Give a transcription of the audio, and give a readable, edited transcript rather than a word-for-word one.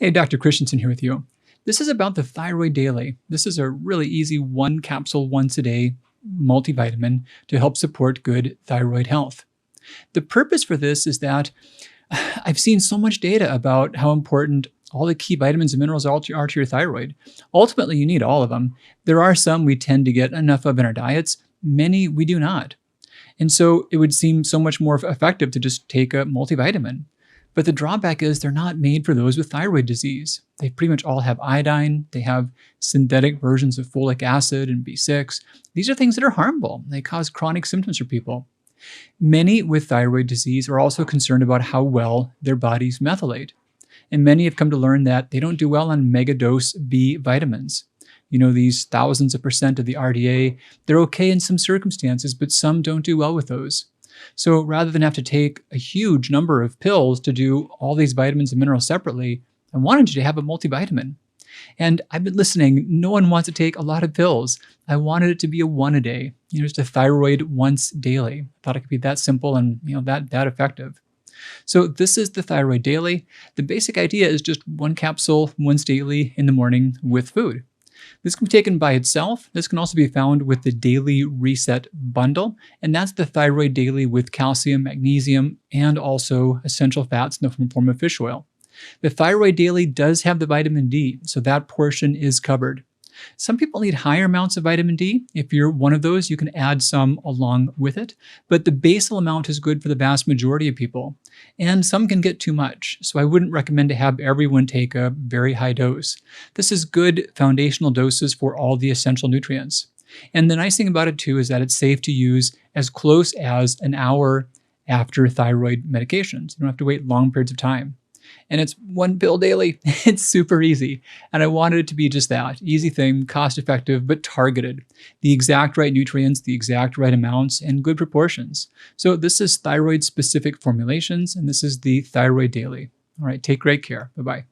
Hey, Dr. Christianson here with you. This is about the Thyroid Daily. This is a really easy one capsule once a day multivitamin to help support good thyroid health. The purpose for this is that I've seen so much data about how important all the key vitamins and minerals are to your thyroid. Ultimately, you need all of them. There are some we tend to get enough of in our diets. Many we do not. And so it would seem so much more effective to just take a multivitamin. But the drawback is they're not made for those with thyroid disease. They pretty much all have iodine. They have synthetic versions of folic acid and B6. These are things that are harmful. They cause chronic symptoms for people. Many with thyroid disease are also concerned about how well their bodies methylate. And many have come to learn that they don't do well on megadose B vitamins. You know, these thousands of percent of the RDA, they're okay in some circumstances, but some don't do well with those. So rather than have to take a huge number of pills to do all these vitamins and minerals separately, I wanted you to have a multivitamin. And I've been listening. No one wants to take a lot of pills. I wanted it to be a one a day, just a thyroid once daily. I thought it could be that simple and that effective. So this is the Thyroid Daily. The basic idea is just one capsule once daily in the morning with food. This can be taken by itself. This can also be found with the Daily Reset Bundle, and that's the Thyroid Daily with calcium, magnesium, and also essential fats in the form of fish oil. The Thyroid Daily does have the vitamin D, so that portion is covered. Some people need higher amounts of vitamin D. If you're one of those, you can add some along with it, but the basal amount is good for the vast majority of people, and some can get too much, so I wouldn't recommend to have everyone take a very high dose. This is good foundational doses for all the essential nutrients. And the nice thing about it too is that it's safe to use as close as an hour after thyroid medications. You don't have to wait long periods of time. And it's one pill daily. It's super easy. And I wanted it to be just that. Easy thing, cost effective, but targeted. The exact right nutrients, the exact right amounts, and good proportions. So this is thyroid-specific formulations, and this is the Thyroid Daily. All right, take great care. Bye-bye.